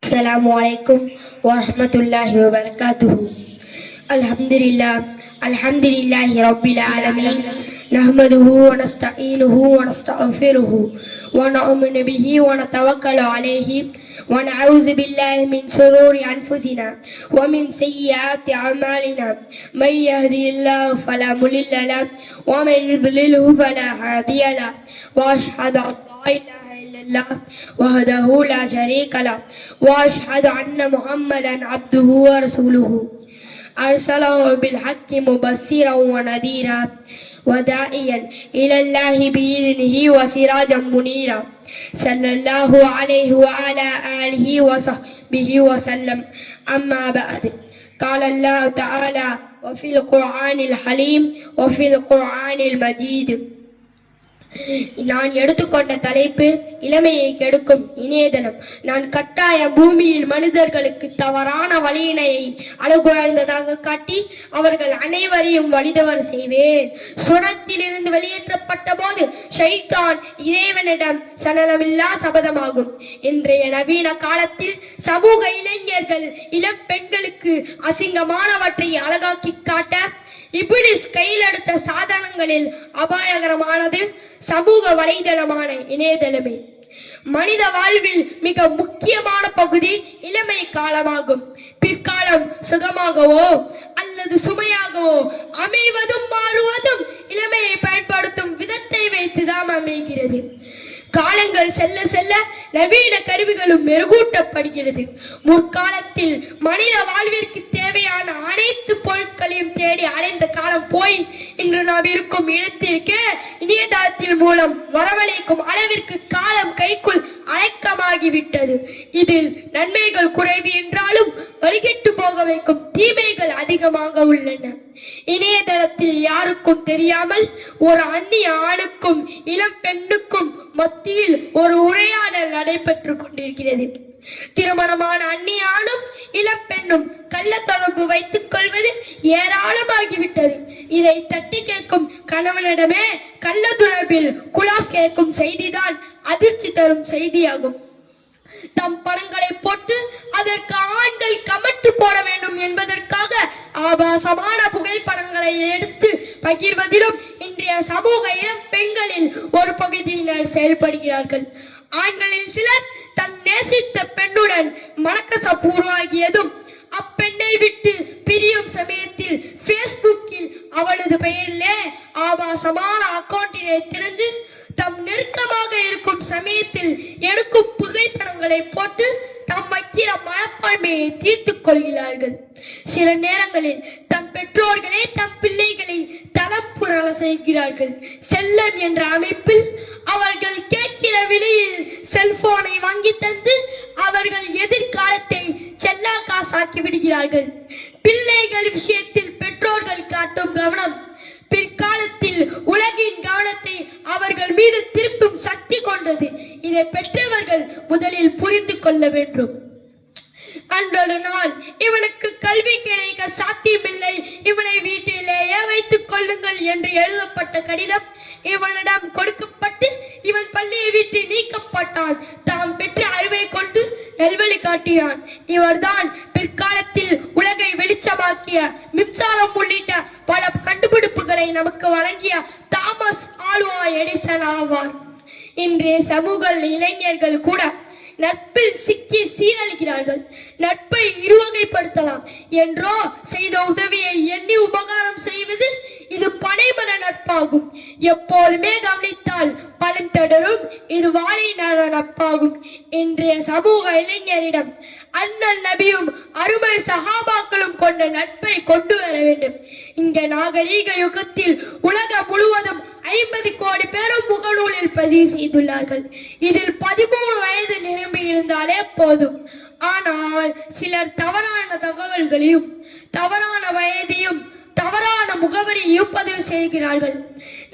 السلام عليكم ورحمة الله وبركاته. الحمد لله رب العالمين، نحمده ونستعينه ونستغفره ونؤمن به ونتوكل عليه ونعوذ بالله من شرور أنفسنا ومن سيئات أعمالنا، من يهدي الله فلا مضل له ومن يضلله فلا هادي له، وأشهد أن لا إله إلا الله وحده لا شريك له، وأشهد أن محمدا عبده ورسوله أرسله بالحق مبشرا ونذيرا وداعيا إلى الله بإذنه وسراجا منيرا، صلى الله عليه وعلى آله وصحبه وسلم. أما بعد، قال الله تعالى: وفي القرآن الحليم وفي القرآن المجيد. நான் எடுத்துக்கொண்ட தலைப்பு இளமையை கெடுக்கும் இணையதளம். நான் கட்டாய பூமியில் மனிதர்களுக்கு தவறான வழியினையை அழகுழந்ததாக காட்டி அவர்கள் அனைவரையும் வழிதவறு செய்வேன். சுனத்திலிருந்து வெளியேற்றப்பட்ட போது ஷைத்தான் இறைவனிடம் சலனமில்லா சபதமாகும். இன்றைய நவீன காலத்தில் சமூக இளைஞர்கள் இளம் பெண்களுக்கு அசிங்கமானவற்றை அழகாக்கி காட்ட இப்லிஸ் கையில் எடுத்த சாதனங்களில் அபாயகரமானது சமூக வலைதளமான இணையதளமே. மனித வாழ்வில் மிக முக்கியமான பகுதி இளமை காலமாகும். பிற்காலம் சுகமாகவோ அல்லது சுமையாகவோ அமைவதும் மாறுவதும் இளமையை பயன்படுத்தும் விதத்தை வைத்துதான் அமைகிறது. காலங்கள் செல்ல செல்ல நவீன கருவிகளும் மெருகூட்டப்படுகிறது. முற்காலத்தில் மனித வாழ்விற்கு தேவையான அனைத்து பொருட்களையும் தேடி அலைந்த காலம் போய் இன்று நாம் இருக்கும் இடத்திற்கு இணையதளத்தின் மூலம் வரவழைக்கும் அளவிற்கு காலம் கைக்குள் அடக்கமாகிவிட்டது. இதில் நன்மைகள் குறைவு என்றாலும் வழிகெட்டு போக வைக்கும் தீமைகள் அதிகமாக உள்ளன. இணையதளத்தில் யாருக்கும் தெரியாமல் ஒரு அந்நிய ஆணுக்கும் இளம் பெண்ணுக்கும் மத்தியில் ஒரு உரையாடல் நடைபெற்றுக் கொண்டிருக்கிறது. திருமணமான அந்நிய ஆணும் இளம் பெண்ணும் கள்ள தொடர்பு வைத்துக் கொள்வது ஏராளமாகிவிட்டது. இதை தட்டி கேட்கும் கணவனிடமே கள்ள தொடர்பில் குலாப் கேட்கும் செய்திதான் அதிர்ச்சி தரும் செய்தியாகும். தம் படங்களை போட்டு அதற்கு ஆண்கள் கமெண்ட் போட வேண்டும் என்பதற்காக ஆபாசமான புகைப்படங்களை எடுத்து பகிர்வதிலும் இன்றைய சமூக இளம் பெண்களில் ஒரு பகுதியினர் செயல்படுகிறார்கள். ஆண்களில் சிலர் தன் நேசித்த பெண்ணுடன் மனக்கசப்பு உருவாகியதும் அப்பெண்ணை விட்டு பிரியும் சமயத்தில் பேஸ்புக்கில் அவளது பெயரிலே ஆபாசமான அக்கௌண்டினை திறந்து தம் நெருக்கமாக இருக்கும் சமயத்தில் எடுக்கும் புகைப்படங்களை போட்டு தம் வைக்கிற மனப்பான்மையை தீர்த்துக் கொள்கிறார்கள். சில நேரங்களில் தம் பெற்றோர்களே தம் பிள்ளைகளை தளம் புரள செய்கிறார்கள். செல்லம் என்ற அமைப்பில் அவர்கள் கேட்கிற விலையில் செல்போனை வாங்கி தந்து அவர்கள் எதிர்காலத்தை செல்லா காசாக்கி விடுகிறார்கள். பிள்ளைகள் விஷயத்தில் பெற்றோர்கள் காட்டும் கவனம் பிற்காலத்தில் உலகின் கவனத்தை அவர்கள் மீது திருப்பும் சக்தி கொண்டது. இதை பெற்றவர்கள் முதலில் புரிந்து கொள்ள வேண்டும். அன்றொரு நாள் இவனுக்கு கல்வி கிடைக்க சாத்தியமில்லை, இவனை வீட்டிலேயே வைத்துக் கொள்ளுங்கள் என்று எழுதப்பட்ட கடிதம் இவனிடம் கொடுக்கப்பட்டு இவன் பள்ளியை விட்டு நீக்கப்பட்டான். தாம் பெற்ற அறிவை கொண்டு நல்வழி காட்டினான். இவர்தான் பிற்காலத்தில் உலகை வெளிச்சமாக்கிய மின்சாரம் உள்ளிட்ட பல கண்டுபிடிப்புகளை நமக்கு வழங்கிய தாமஸ் ஆல்வா எடிசன் ஆவார். இன்றைய சமூக இளைஞர்கள் கூட நட்பில் சிக்கி சீரழிகிறார்கள். நட்பை இருவகைப்படுத்தலாம். என்றோ செய்த உதவியை எண்ணி உபகாரம் செய்வது இது பனைமர நட்பாகும். எப்போதுமே கவனித்தால் பலன் தொடரும் இது வாழினார நட்பாகும். இன்றைய சமூக இளைஞரிடம் அண்ணல் நபியும் அருமை சகாபாக்களும் கொண்ட நட்பை கொண்டு வர வேண்டும். இங்க நாகரீக யுகத்தில் உலகம் முழுவதும் 50 கோடி பேரும் முகநூலில் பதிவு செய்துள்ளார்கள். இதில் 13 வயது நிரம்பி இருந்தாலே போதும். ஆனால் சிலர் தவறான தகவல்களையும் தவறான வயதையும் தவறான முகவரியையும் பதிவு செய்கிறார்கள்.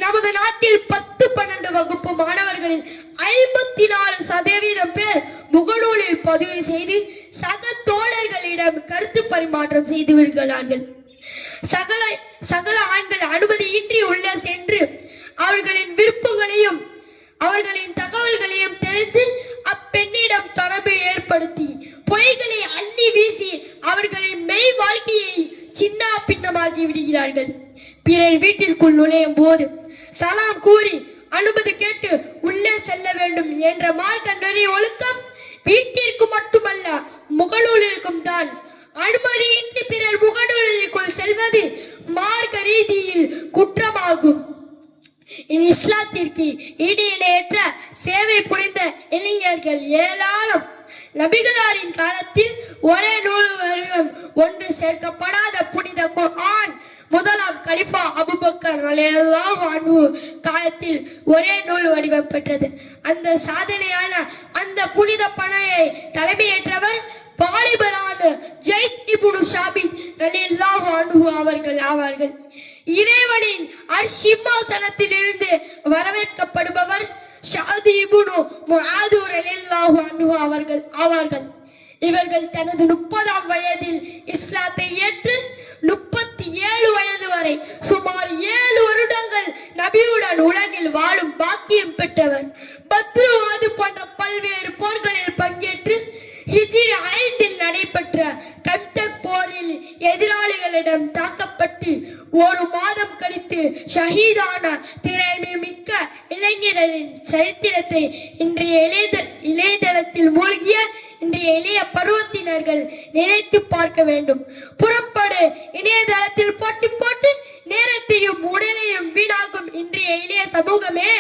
நமது நாட்டில் 10-12 வகுப்பு மாணவர்களில் 54% பேர் முகநூலில் பதிவு செய்து சக தோழர்களிடம் கருத்து பரிமாற்றம் செய்து வருகிறார்கள். சகல ஆண்கள் அனுமதியின்றி உள்ள சென்று அவர்களின் விருப்பங்களையும் அவர்களின் தகவல்களையும் தெரிந்து அப்பெண்ணிடம் தொடர்பை ஏற்படுத்தி பொய்களை அள்ளி வீசி அவர்களின் மெய் வாழ்க்கையை சின்ன பின்னமாக்கி விடுகிறார்கள். பிறர் வீட்டிற்குள் நுழையும் போது சலாம் கூறி அனுமதி கேட்டு உள்ளே செல்ல வேண்டும் என்ற மார்க்க நெறி ஒழுக்கம் வீட்டிற்கு மட்டுமல்ல முகநூலிற்கும் தான். அனுமதியின்றி பிறர் முகநூலிற்குள் செல்வது மார்க்க ரீதியில் குற்றமாகும். இஸ்லாத்திற்கு ஈடு இணையற்ற சேவை புரிந்த இளைஞர்கள் ஏராளம். நபிகளாரின் காலத்தில் ஒரே நூல் வடிவம் ஒன்று சேர்க்கப்படாத புனித குர்ஆன் முதலாம் கலிஃபா அபூபக்கர் ரலியல்லாஹு அன்ஹு காலத்தில் ஒரே நூல் வடிவம் பெற்றது. அந்த சாதனையான அந்த புனித பணியை தலைமையேற்றவர் வாலிபரான ஜெயித் இப்னு சாபித் ரலியல்லாஹு அன்ஹு அவர்கள் ஆவார்கள். இறைவனின் அர்ஷிம்மாசனத்தில் இருந்து வரவேற்கப்படுபவர் ஷாதி இப்னு முஆது ரலியல்லாஹு அன்ஹு அவர்கள் ஆவார்கள். இவர்கள் தனது 30ஆம் வயதில் இஸ்லாத்தை ஏற்று 37 வயது வரை சுமார் 7 வருடங்கள் நபியுடன் உலகில் வாழும் பாக்கியம் பெற்றவர். பத்ரு போன்ற பல்வேறு போர்களில் பங்கேற்று ஹிஜ்ரி 5 நடைபெற்ற கந்தக் போரில் எதிராளிகளிடம் தாக்கப்பட்டு 1 மாதம் கழித்து ஷஹீதான திறமை மிக்க இளைஞரின் சரித்திரத்தை இன்றைய இளையதளத்தில் மூழ்கிய இன்றைய இளைய பருவத்தினர்கள் நினைத்து பார்க்க வேண்டும். புறப்படு இணையதளத்தில் போட்டு நேரத்தையும் உடலையும் வீணாகும் இன்றைய இளைய சமூகமே,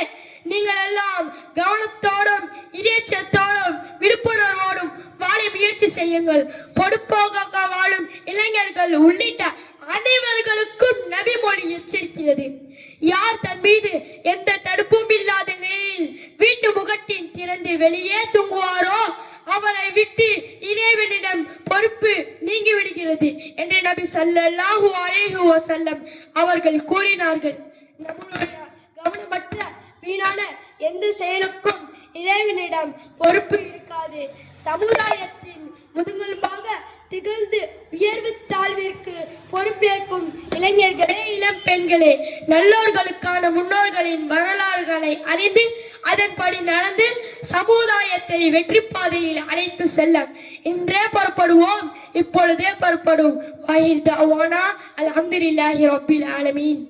நீங்கள் எல்லாம் கவனத்தோடும் இறைச்சத்தோடும் விழிப்புணர்வோடும் வாழ முயற்சி செய்யுங்கள். பொடுப்போக வாழும் இளைஞர்கள் உள்ளிட்ட அனைவர்களுக்கும் நபி மொழி எச்சரிக்கிறது. யார் தன் மீது எந்த தடுப்பும் இல்லாத நிலையில் வீட்டு முகட்டின் திறந்து வெளியே தூங்குவாரோ அவரை விட்டு இறைவனிடம் பொறுப்பு நீங்கி விடுகிறது என்று நபி ஸல்லல்லாஹு அலைஹி வஸல்லம் அவர்கள் கூறினார்கள். நம்முடைய கவனமற்ற வீணான எந்த செயலுக்கும் இறைவனிடம் பொறுப்பு இருக்காது. சமுதாயத்தின் முதுகெலும்பாக திகழ்ந்து உயர்வு தாழ்விற்கு பொறுப்பேற்கும் இளைஞர்களே, இளம் பெண்களே, நல்லோர்களுக்கான முன்னோர்களின் வரலாறுகளை அறிந்து அதன்படி நடந்து சமுதாயத்தை வெற்றி பாதையில் அழைத்து செல்ல இன்றே புறப்படுவோம், இப்பொழுதே புறப்படும். அல்ஹம்துலில்லாஹி ரப்பில் ஆலமீன்.